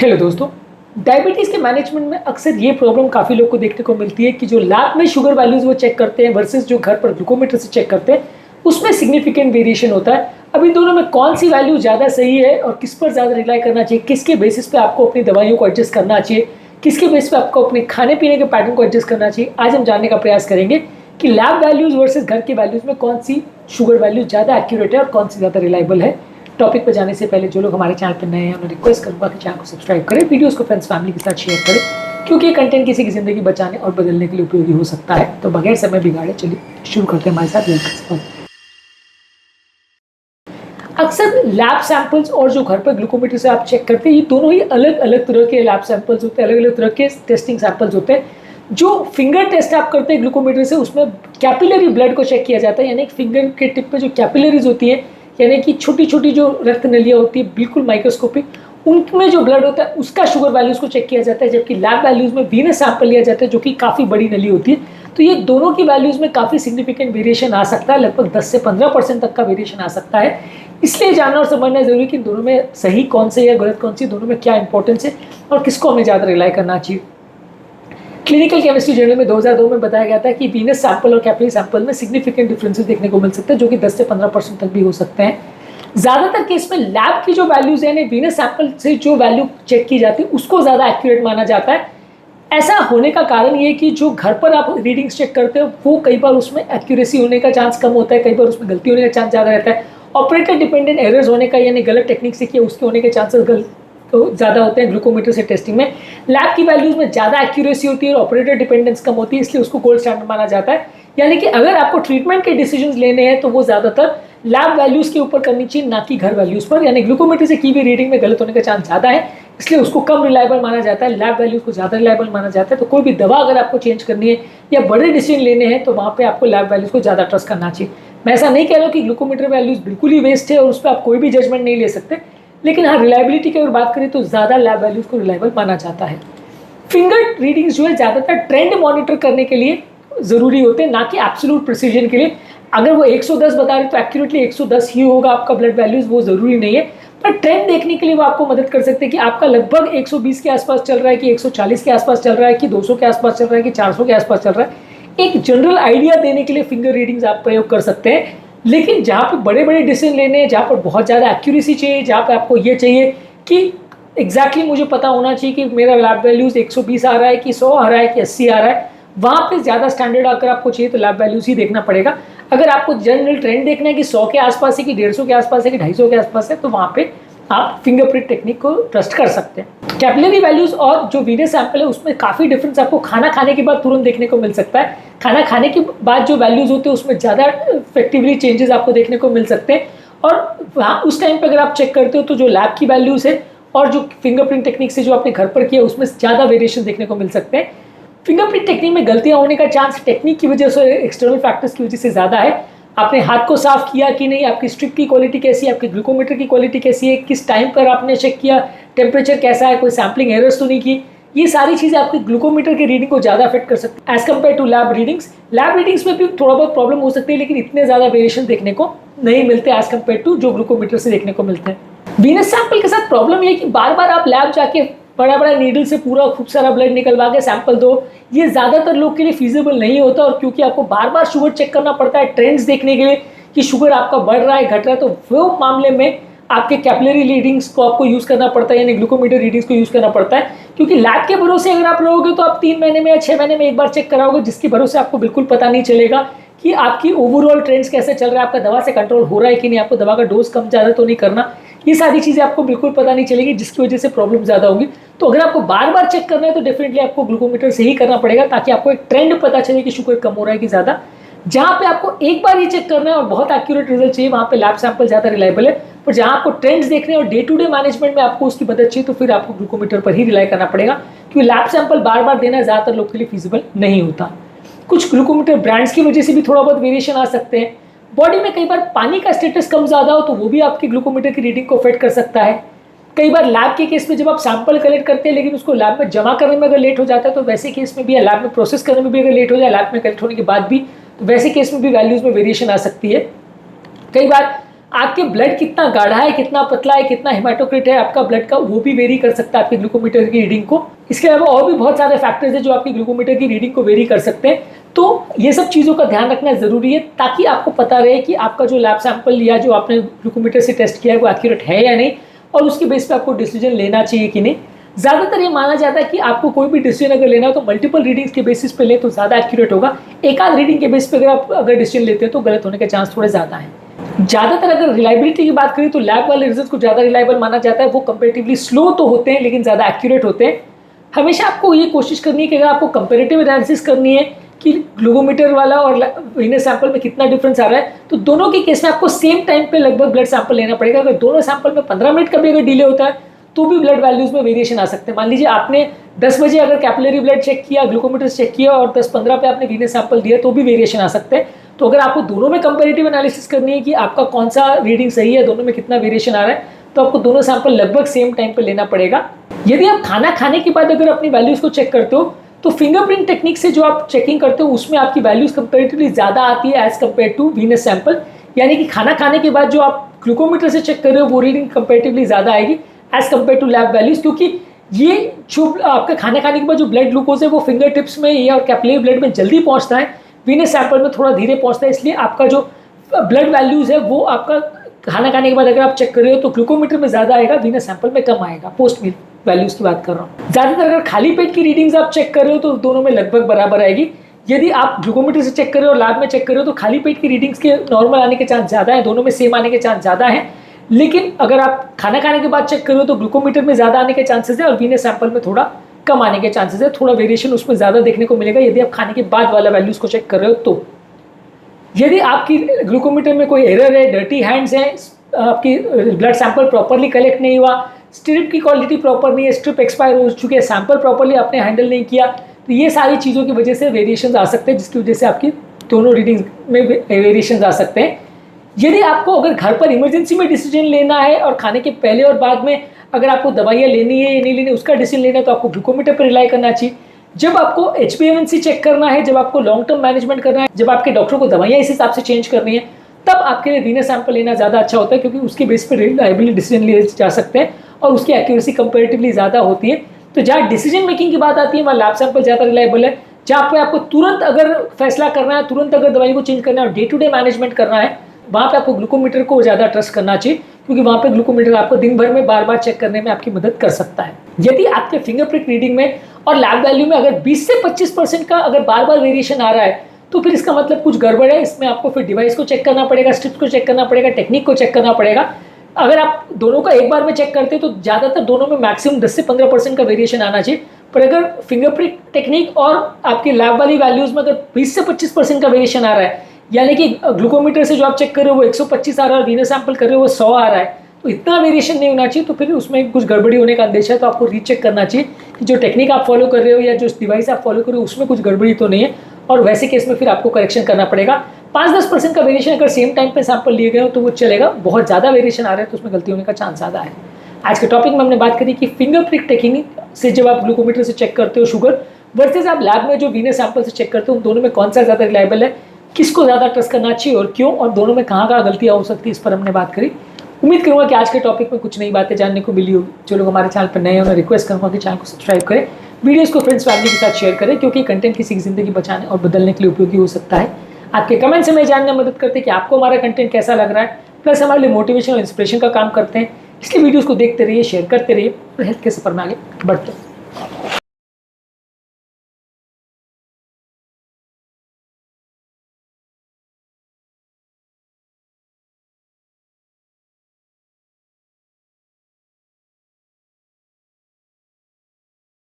Hello दोस्तों, diabetes के management में अक्सर ये प्रॉब्लम काफ़ी लोग को देखने को मिलती है कि जो लैब में शुगर वैल्यूज़ वो चेक करते हैं वर्सेस जो घर पर ग्लूकोमीटर से चेक करते हैं, उसमें सिग्निफिकेंट वेरिएशन होता है। अब इन दोनों में कौन सी वैल्यू ज़्यादा सही है और किस पर ज़्यादा रिलाई करना चाहिए, किसके बेसिस पे आपको अपनी दवाइयों को एडजस्ट करना चाहिए, किसके बेसिस पे आपको अपने खाने पीने के पैटर्न को एडजस्ट करना चाहिए, आज हम जानने का प्रयास करेंगे कि लैब वैल्यूज़ वर्सेस घर के वैल्यूज़ में कौन सी शुगर वैल्यू ज़्यादा एक्यूरेट है और कौन सी ज़्यादा रिलायबल है। टॉपिक पर जाने से पहले जो लोग हमारे चैनल पर नए हैं, मैं रिक्वेस्ट करूंगा कि चैनल को सब्सक्राइब करें, वीडियोस को फ्रेंड्स फैमिली के साथ शेयर करें, क्योंकि ये कंटेंट किसी की ज़िंदगी बचाने और बदलने के लिए उपयोगी हो सकता है। तो बगैर समय बिगाड़े चलिए शुरू करते हैं हमारे साथ। अक्सर लैब सैंपल्स और जो घर पर ग्लूकोमीटर से आप चेक करते हैं, ये दोनों ही अलग अलग तरह के लैब सैंपल्स होते हैं, अलग अलग तरह के टेस्टिंग सैंपल्स होते हैं। जो फिंगर टेस्ट आप करते हैं ग्लूकोमीटर से, उसमें कैपिलरी ब्लड को चेक किया जाता है, यानी फिंगर के टिप पे जो कैपिलरीज होती है, यानी कि छोटी छोटी जो रक्त नलियाँ होती है, बिल्कुल माइक्रोस्कोपिक, उनमें जो ब्लड होता है उसका शुगर वैल्यूज़ को चेक किया जाता है। जबकि लैब वैल्यूज़ में वीनस सैंपल लिया जाता है जो कि काफ़ी बड़ी नली होती है। तो ये दोनों की वैल्यूज़ में काफ़ी सिग्निफिकेंट वेरिएशन आ सकता है, लगभग 10 से 15% तक का वेरिएशन आ सकता है। इसलिए जानना और समझना जरूरी कि दोनों में सही कौन से या गलत कौन सी, दोनों में क्या इंपॉर्टेंस है और किसको हमें ज़्यादा रिलाई करना चाहिए। क्लिनिकल केमिस्ट्री जर्नल में 2002 में बताया गया था कि वीनस सैंपल और कैपिलरी सैंपल में सिग्निफिकेंट डिफरेंसेस देखने को मिल सकते हैं, जो कि 10 से 15% तक भी हो सकते हैं। ज़्यादातर केस में लैब की जो वैल्यूज़ है, वीनस सैंपल से जो वैल्यू चेक की जाती है उसको ज़्यादा एक्यूरेट माना जाता है। ऐसा होने का कारण ये कि जो घर पर आप रीडिंग्स चेक करते हो वो कई बार उसमें एक्यूरेसी होने का चांस कम होता है, कई बार उसमें गलती होने का चांस ज़्यादा रहता है। ऑपरेटर डिपेंडेंट एरर्स होने का, यानी गलत टेक्निक से किया उसके होने के चांसेस तो ज़्यादा होते हैं ग्लूकोमीटर से टेस्टिंग में। लैब की वैल्यूज़ में ज़्यादा एक्यूरेसी होती है और ऑपरेटर डिपेंडेंस कम होती है, इसलिए उसको गोल्ड स्टैंडर्ड माना जाता है। यानी कि अगर आपको ट्रीटमेंट के डिसीजंस लेने हैं तो वो ज़्यादातर लैब वैल्यूज़ के ऊपर करनी चाहिए, ना कि घर वैल्यूज़ पर। यानी ग्लूकोमीटर से की भी रीडिंग में गलत होने का चांस ज़्यादा है, इसलिए उसको कम रिलायबल माना जाता है, लैब वैल्यूज़ को ज़्यादा रिलायबल माना जाता है। तो कोई भी दवा अगर आपको चेंज करनी है या बड़े डिसीजन लेने हैं तो वहाँ पे आपको लैब वैल्यूज़ को ज़्यादा ट्रस्ट करना चाहिए। मैं ऐसा नहीं कह रहा हूँ कि ग्लूकोमीटर वैल्यूज़ बिल्कुल ही वेस्ट है और उस पर आप कोई भी जजमेंट नहीं ले सकते, लेकिन हाँ, रिलायबिलिटी की अगर बात करें तो ज़्यादा लैब वैल्यूज़ को रिलायबल माना जाता है। फिंगर रीडिंग्स जो है ज़्यादातर ट्रेंड मॉनिटर करने के लिए ज़रूरी होते हैं, ना कि एब्सोल्यूट प्रिसीजन के लिए। अगर वो 110 बता रहे तो एक्यूरेटली 110 ही होगा आपका ब्लड वैल्यूज़, वो ज़रूरी नहीं है। पर ट्रेंड देखने के लिए वो आपको मदद कर सकते हैं कि आपका लगभग 120 के आसपास चल रहा है कि 140 के आसपास चल रहा है कि 200 के आसपास चल रहा है कि 400 के आसपास चल रहा है। एक जनरल आइडिया देने के लिए फिंगर रीडिंग्स आप प्रयोग कर सकते हैं। लेकिन जहाँ पे बड़े बड़े डिसीजन लेने हैं, जहाँ पर बहुत ज़्यादा एक्यूरेसी चाहिए, जहाँ पे आपको ये चाहिए कि एग्जैक्टली मुझे पता होना चाहिए कि मेरा लैब वैल्यूज़ 120 आ रहा है कि 100 आ रहा है कि 80 आ रहा है, वहाँ पे ज़्यादा स्टैंडर्ड अगर आपको चाहिए तो लैब वैल्यूज़ ही देखना पड़ेगा। अगर आपको जनरल ट्रेंड देखना है कि 100 के आसपास है कि 150 के आसपास है कि 250 के आसपास है, तो वहाँ पे आप फिंगरप्रिंट टेक्निक को ट्रस्ट कर सकते हैं। कैपिलरी वैल्यूज़ और जो वीनस सैंपल है उसमें काफ़ी डिफरेंस आपको खाना खाने के बाद तुरंत देखने को मिल सकता है। खाना खाने के बाद जो वैल्यूज़ होते हैं उसमें ज़्यादा इफेक्टिवली चेंजेस आपको देखने को मिल सकते हैं, और वहाँ उस टाइम पर अगर आप चेक करते हो तो जो लैब की वैल्यूज़ है और जो फिंगरप्रिंट टेक्निक से जो आपने घर पर किया उसमें ज़्यादा वेरिएशन देखने को मिल सकते हैं। फिंगरप्रिंट टेक्निक में गलतियाँ होने का चांस टेक्निक की वजह से, एक्सटर्नल फैक्टर्स की वजह से ज़्यादा है। आपने हाथ को साफ किया कि नहीं, आपकी स्ट्रिप की क्वालिटी कैसी है, आपकी ग्लूकोमीटर की क्वालिटी कैसी है, किस टाइम पर आपने चेक किया, टेम्परेचर कैसा है, कोई सैम्पलिंग एरर्स तो नहीं की, ये सारी चीज़ें आपकी ग्लूकोमीटर की रीडिंग को ज़्यादा अफेक्ट कर सकती है as compared to lab readings. Lab readings में भी थोड़ा बहुत प्रॉब्लम हो सकती है, लेकिन इतने ज़्यादा वेरिएशन देखने को नहीं मिलते एज कम्पेयर टू जो ग्लूकोमीटर से देखने को मिलते हैं। वीनस सैंपल के साथ प्रॉब्लम ये कि बार बार आप लैब जाके बड़ा बड़ा नीडल से पूरा खूब सारा ब्लड निकलवा के सैंपल दो, ये ज़्यादातर लोग के लिए फीजिबल नहीं होता। और क्योंकि आपको बार बार शुगर चेक करना पड़ता है ट्रेंड्स देखने के लिए कि शुगर आपका बढ़ रहा है घट रहा है, तो वो मामले में आपके कैपिलरी रीडिंग्स को आपको यूज़ करना पड़ता है, यानी ग्लूकोमीटर रीडिंग्स को यूज़ करना पड़ता है। क्योंकि लैब के भरोसे अगर आप रहोगे तो आप 3 महीने में या 6 महीने में एक बार चेक कराओगे, जिसके भरोसे आपको बिल्कुल पता नहीं चलेगा कि आपकी ओवरऑल ट्रेंड्स कैसे चल रहा है, आपका दवा से कंट्रोल हो रहा है कि नहीं, आपको दवा का डोज कम ज़्यादा तो नहीं करना, ये सारी चीज़ें आपको बिल्कुल पता नहीं चलेगी, जिसकी वजह से प्रॉब्लम ज़्यादा होगी। तो अगर आपको बार बार चेक करना है तो डेफिनेटली आपको ग्लूकोमीटर से ही करना पड़ेगा, ताकि आपको एक ट्रेंड पता चले कि शुगर कम हो रहा है कि ज़्यादा। जहाँ पे आपको एक बार ये चेक करना है और बहुत एक्यूरेट रिजल्ट चाहिए, वहाँ पे लैब सैंपल ज़्यादा रिलायबल है। पर जहाँ आपको ट्रेंड्स देखने और डे टू डे मैनेजमेंट में आपको उसकी मदद चाहिए, तो फिर आपको ग्लूकोमीटर पर ही रिलाई करना पड़ेगा, क्योंकि लैब सैंपल बार बार देना ज़्यादातर लोग के लिए फीजिबल नहीं होता। कुछ ग्लूकोमीटर ब्रांड्स की वजह से भी थोड़ा बहुत वेरिएशन आ सकते हैं। बॉडी में कई बार पानी का स्टेटस कम ज़्यादा हो तो वो भी आपकी ग्लूकोमीटर की रीडिंग को अफेक्ट कर सकता है। कई बार लैब के केस में जब आप सैंपल कलेक्ट करते हैं लेकिन उसको लैब में जमा करने में अगर लेट हो जाता है, तो वैसे केस में भी, या लैब में प्रोसेस करने में भी अगर लेट हो जाए, लैब में कलेक्ट होने के बाद भी, तो वैसे केस में भी वैल्यूज़ में वेरिएशन आ सकती है। कई बार आपके ब्लड कितना गाढ़ा है, कितना पतला है, कितना हेमाटोक्रिट है आपका ब्लड का, वो भी वेरी कर सकता है आपके ग्लूकोमीटर की रीडिंग को। इसके अलावा और भी बहुत सारे फैक्टर्स हैं जो आपकी ग्लूकोमीटर की रीडिंग को वेरी कर सकते हैं। तो ये सब चीज़ों का ध्यान रखना ज़रूरी है ताकि आपको पता रहे कि आपका जो लैब सैंपल या जो आपने ग्लूकोमीटर से टेस्ट किया है वो एक्यूरेट है या नहीं, और उसके बेस पे आपको डिसीजन लेना चाहिए कि नहीं। ज़्यादातर ये माना जाता है कि आपको कोई भी डिसीजन अगर लेना हो तो मल्टीपल रीडिंग्स के बेसिस पे ले तो ज़्यादा एक्यूरेट होगा। एक आध रीडिंग के बेस पे अगर डिसीजन लेते हैं तो गलत होने के चांस थोड़े ज़्यादा हैं। ज़्यादातर अगर रिलायबिलिटी की बात करें तो लैब वाले रिजल्ट को ज़्यादा रिलायबल माना जाता है। वो कंपेरेटिवली स्लो तो होते हैं लेकिन ज़्यादा एक्यूरेट होते हैं। हमेशा आपको ये कोशिश करनी है कि अगर आपको कंपेरेटिव एनालिसिस करनी है कि ग्लूकोमीटर वाला और वीनस सैंपल में कितना डिफरेंस आ रहा है, तो दोनों के केस में आपको सेम टाइम पे लगभग ब्लड सैंपल लेना पड़ेगा। अगर दोनों सैंपल में 15 मिनट का भी अगर डिले होता है तो भी ब्लड वैल्यूज में वेरिएशन आ सकते हैं। मान लीजिए आपने 10 बजे अगर कैपिलरी ब्लड चेक किया, ग्लूकोमीटर चेक किया और 10-15 पे आपने वीनस सैंपल दिया तो भी वेरिएशन आ सकते हैं। तो अगर आपको दोनों में कंपेरेटिव एनालिसिस करनी है कि आपका कौन सा रीडिंग सही है, दोनों में कितना वेरिएशन आ रहा है, तो आपको दोनों सैंपल लगभग सेम टाइम पे लेना पड़ेगा। यदि आप खाना खाने के बाद अगर अपनी वैल्यूज को चेक करते हो तो फिंगरप्रिंट टेक्निक से जो आप चेकिंग करते हो उसमें आपकी वैल्यूज कंपेरेटिवली ज़्यादा आती है as compared to venous sample. यानी कि खाना खाने के बाद जो आप ग्लूकोमीटर से चेक कर रहे हो वो रीडिंग कंपेरेटिवली ज़्यादा आएगी as compared to lab values, क्योंकि ये जो आपका खाना खाने के बाद जो ब्लड ग्लूकोज है वो फिंगर टिप्स में या और कैपिलरी ब्लड में जल्दी पहुंचता है, वीनस सैंपल में थोड़ा धीरे पहुंचता है। इसलिए आपका जो ब्लड वैल्यूज है वो आपका खाना खाने के बाद अगर आप चेक कर रहे हो तो ग्लूकोमीटर में ज़्यादा आएगा, वीनस सैंपल में कम आएगा। पोस्ट मील वैल्यूज की बात कर रहा हूँ। ज़्यादातर अगर खाली पेट की रीडिंग्स आप चेक कर रहे हो तो दोनों में लगभग बराबर आएगी। यदि आप ग्लूकोमीटर से चेक कर रहे हो और लैब में चेक कर रहे हो तो खाली पेट की रीडिंग्स के नॉर्मल आने के चांस ज़्यादा है, दोनों में सेम आने के चांस ज़्यादा है। लेकिन अगर आप खाना खाने के बाद चेक कर रहे हो तो ग्लूकोमीटर में ज़्यादा आने के चांसेस है और वीनस सैंपल में थोड़ा कम आने के चांसेस है। थोड़ा वेरिएशन उसमें ज़्यादा देखने को मिलेगा यदि आप खाने के बाद वाला वैल्यूज को चेक कर रहे हो। तो यदि आपकी ग्लूकोमीटर में कोई एरर है, डर्टी हैंड्स हैं, आपकी ब्लड सैंपल प्रॉपरली कलेक्ट नहीं हुआ, स्ट्रिप की क्वालिटी प्रॉपर नहीं है, स्ट्रिप एक्सपायर हो चुकी है, सैंपल प्रॉपरली आपने हैंडल नहीं किया, तो ये सारी चीज़ों की वजह से वेरिएशंस आ सकते हैं, जिसकी वजह से आपकी दोनों रीडिंग में वेरिएशंस आ सकते हैं। यदि आपको अगर घर पर इमरजेंसी में डिसीजन लेना है और खाने के पहले और बाद में अगर आपको दवाइयाँ लेनी है या नहीं लेनी उसका डिसीजन लेना है तो आपको ग्लूकोमीटर पर रिलाई करना चाहिए। जब आपको HbA1c चेक करना है, जब आपको लॉन्ग टर्म मैनेजमेंट करना है, जब आपके डॉक्टर को दवाइयाँ इस हिसाब से चेंज करनी है, तब आपके लिए वीनस सैंपल लेना ज़्यादा अच्छा होता है, क्योंकि उसके बेस पर रिलायबली डिसीजन लिए जा सकते हैं और उसकी एक्यूरेसी कंपेरेटिवली ज़्यादा होती है। तो जहाँ डिसीजन मेकिंग की बात आती है वहाँ लैब सैंपल ज़्यादा रिलायबल है। जहाँ पे आपको तुरंत अगर फैसला करना है, तुरंत अगर दवाई को चेंज करना है और डे टू डे मैनेजमेंट करना है, वहाँ पे आपको ग्लूकोमीटर को ज़्यादा ट्रस्ट करना चाहिए, क्योंकि वहाँ पे ग्लूकोमीटर आपको दिन भर में बार बार चेक करने में आपकी मदद कर सकता है। यदि आपके फिंगरप्रिंट रीडिंग में और लैब वैल्यू में अगर 20 से 25% का अगर बार बार वेरिएशन आ रहा है तो फिर इसका मतलब कुछ गड़बड़ है। इसमें आपको फिर डिवाइस को चेक करना पड़ेगा, स्ट्रिप्स को चेक करना पड़ेगा, टेक्निक को चेक करना पड़ेगा। अगर आप दोनों का एक बार में चेक करते हैं तो ज़्यादातर दोनों में मैक्सिमम 10 से 15% का वेरिएशन आना चाहिए। पर अगर फिंगरप्रिंट टेक्निक और आपकी लैब वाली वैल्यूज़ में अगर 20 से 25% का वेरिएशन आ रहा है, यानी कि ग्लूकोमीटर से जो आप चेक कर रहे हो वो 125 आ रहा है और वीनस सैंपल कर रहे हो वो 100 आ रहा है, तो इतना वेरिएशन नहीं होना चाहिए, तो फिर उसमें कुछ गड़बड़ी होने का अंदेशा है। तो आपको रीचेक करना चाहिए कि जो टेक्निक आप फॉलो कर रहे हो या जो डिवाइस आप फॉलो कर रहे हो उसमें कुछ गड़बड़ी तो नहीं है, और वैसे केस में फिर आपको करेक्शन करना पड़ेगा। 5-10% का वेरिएशन अगर सेम टाइम पे सैंपल लिए गए हो तो वो चलेगा। बहुत ज़्यादा वेरिएशन आ रहा है तो उसमें गलती होने का चांस ज़्यादा है। आज के टॉपिक में हमने बात करी कि फिंगरप्रिंट टेक्निक से जब आप ग्लूकोमीटर से चेक करते हो शुगर वर्सेस आप लैब में जो वीनस सैंपल से चेक करते हो, उन दोनों में कौन सा ज़्यादा रिलायबल है, किसको ज़्यादा ट्रस्ट करना चाहिए और क्यों, और दोनों में कहाँ कहाँ गलतियाँ हो सकती है, इस पर हमने बात करी। उम्मीद करूँगा कि आज के टॉपिक में कुछ नई बातें जानने को मिली होगी। जो लोग हमारे चैनल पर नए हैं उन्हें रिक्वेस्ट करूँगा कि चैनल को सब्सक्राइब करें, वीडियोस को फ्रेंड्स फैमिली के साथ शेयर करें, क्योंकि कंटेंट किसी की ज़िंदगी बचाने और बदलने के लिए उपयोगी हो सकता है। आपके कमेंट्स हमें जानने में मदद करते हैं कि आपको हमारा कंटेंट कैसा लग रहा है, प्लस हमारे लिए मोटिवेशन और इंस्पिरेशन का काम करते हैं। इसलिए वीडियोज़ को देखते रहिए, शेयर करते रहिए और हेल्थ के सफर में आगे बढ़ते हैं।